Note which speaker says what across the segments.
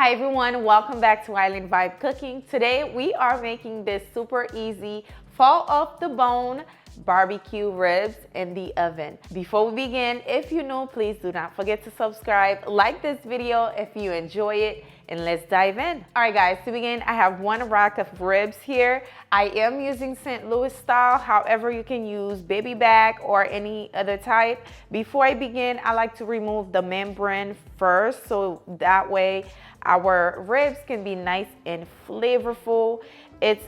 Speaker 1: Hi everyone, welcome back to Island Vibe Cooking. Today we are making this super easy fall off the bone barbecue ribs in the oven. Before we begin, if you know, please do not forget to subscribe, like this video if you enjoy it, and let's dive in. All right guys, to begin, I have one rack of ribs here. I am using St. Louis style, however you can use baby back or any other type. Before I begin, I like to remove the membrane first, so that way our ribs can be nice and flavorful. It's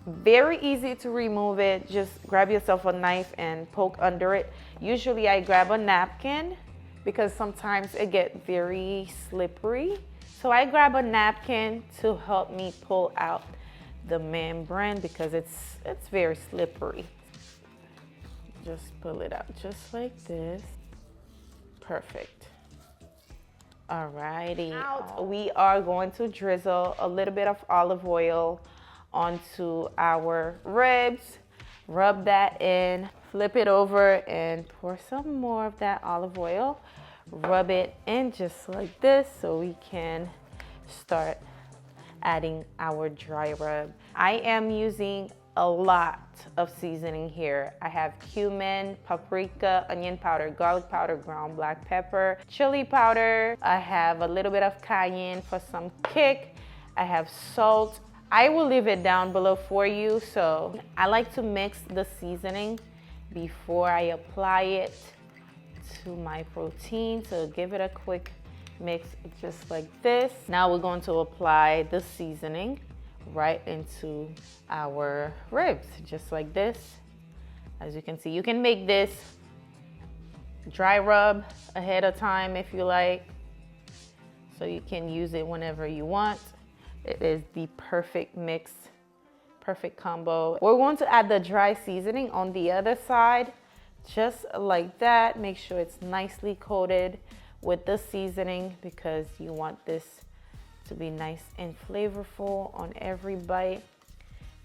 Speaker 1: very easy to remove it. Just grab yourself a knife and poke under it. Usually I grab a napkin because sometimes it gets very slippery. So I grab a napkin to help me pull out the membrane because it's very slippery. Just pull it out just like this. Perfect. Alrighty. Now we are going to drizzle a little bit of olive oil onto our ribs. Rub that in, flip it over and pour some more of that olive oil. Rub it in just like this so we can start adding our dry rub. I am using a lot of seasoning here. I have cumin, paprika, onion powder, garlic powder, ground black pepper, chili powder. I have a little bit of cayenne for some kick. I have salt. I will leave it down below for you. So I like to mix the seasoning before I apply it to my protein. So give it a quick mix just like this. Now we're going to apply the seasoning right into our ribs just like this. As you can see, you can make this dry rub ahead of time if you like, so you can use it whenever you want. It is the perfect mix, perfect combo. We're going to add the dry seasoning on the other side just like that. Make sure it's nicely coated with the seasoning because you want this to be nice and flavorful on every bite.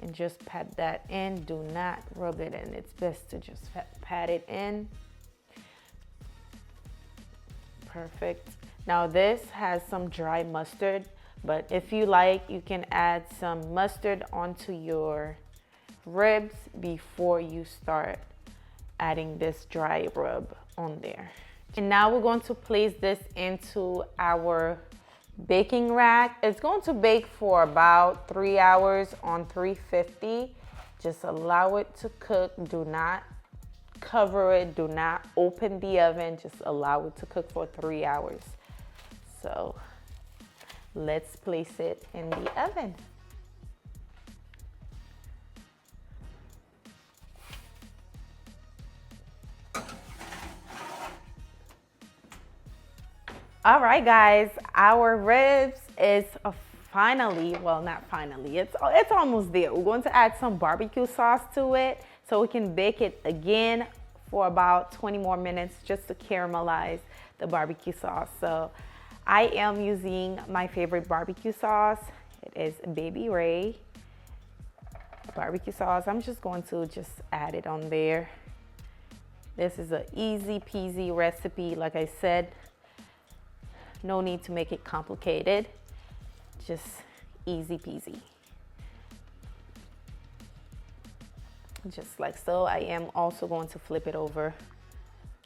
Speaker 1: And just pat that in. Do not rub it in. It's best to just pat it in. Perfect. Now this has some dry mustard, but if you like, you can add some mustard onto your ribs before you start adding this dry rub on there. And now we're going to place this into our baking rack. It's going to bake for about 3 hours on 350. Just allow it to cook. Do not cover it. Do not open the oven. Just allow it to cook for 3 hours. So let's place it in the oven. All right, guys, our ribs is finally, well, not finally, it's almost there. We're going to add some barbecue sauce to it so we can bake it again for about 20 more minutes just to caramelize the barbecue sauce. So I am using my favorite barbecue sauce. It is Baby Ray barbecue sauce. I'm just going to add it on there. This is an easy peasy recipe. Like I said, no need to make it complicated, just easy peasy. Just like so. I am also going to flip it over.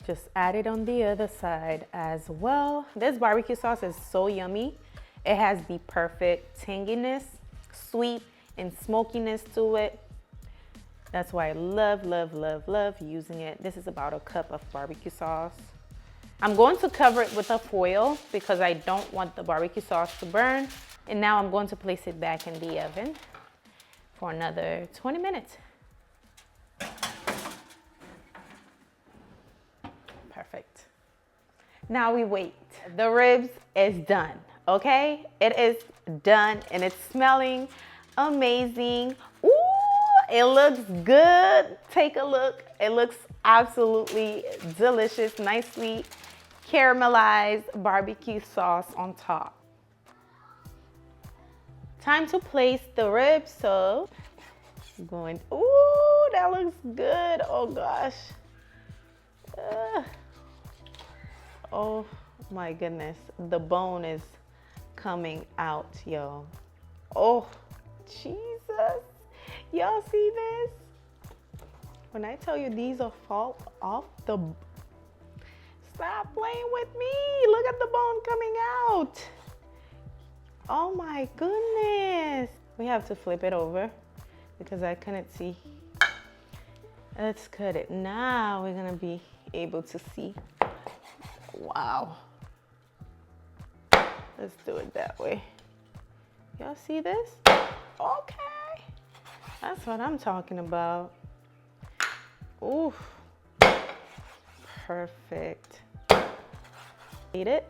Speaker 1: Just add it on the other side as well. This barbecue sauce is so yummy. It has the perfect tanginess, sweet, and smokiness to it. That's why I love, love, love, love using it. This is about a cup of barbecue sauce. I'm going to cover it with a foil because I don't want the barbecue sauce to burn. And now I'm going to place it back in the oven for another 20 minutes. Perfect. Now we wait. The ribs is done, okay? It is done and it's smelling amazing. Ooh, it looks good. Take a look. It looks absolutely delicious, nicely caramelized barbecue sauce on top. Time to place the ribs. So I'm going, ooh, that looks good. Oh gosh. Oh my goodness. The bone is coming out, yo. Oh, Jesus. Y'all see this? When I tell you these are fall off the... Stop playing with me. Look at the bone coming out. Oh my goodness. We have to flip it over because I couldn't see. Let's cut it. Now we're gonna be able to see. Wow. Let's do it that way. Y'all see this? Okay. That's what I'm talking about. Ooh. Perfect. Eat it.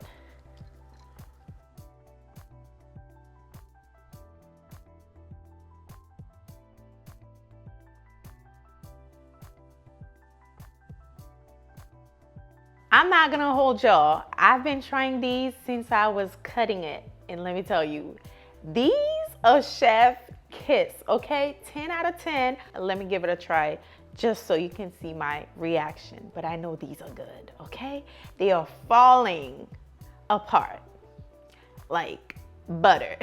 Speaker 1: I'm not gonna hold y'all. I've been trying these since I was cutting it. And let me tell you, these are chef kiss, okay? 10 out of 10. Let me give it a try just so you can see my reaction. But I know these are good, okay? They are falling apart like butter,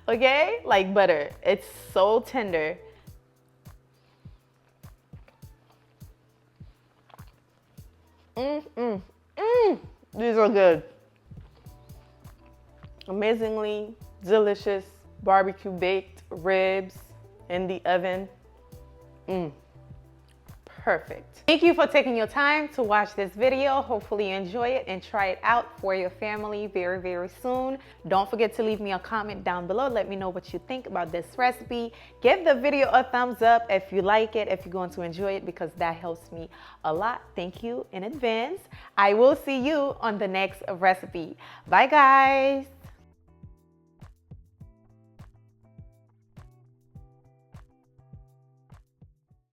Speaker 1: okay? Like butter. It's so tender. These are good. Amazingly delicious barbecue baked ribs in the oven. Perfect. Thank you for taking your time to watch this video. Hopefully you enjoy it and try it out for your family very, very soon. Don't forget to leave me a comment down below. Let me know what you think about this recipe. Give the video a thumbs up if you like it, if you're going to enjoy it, because that helps me a lot. Thank you in advance. I will see you on the next recipe. Bye, guys.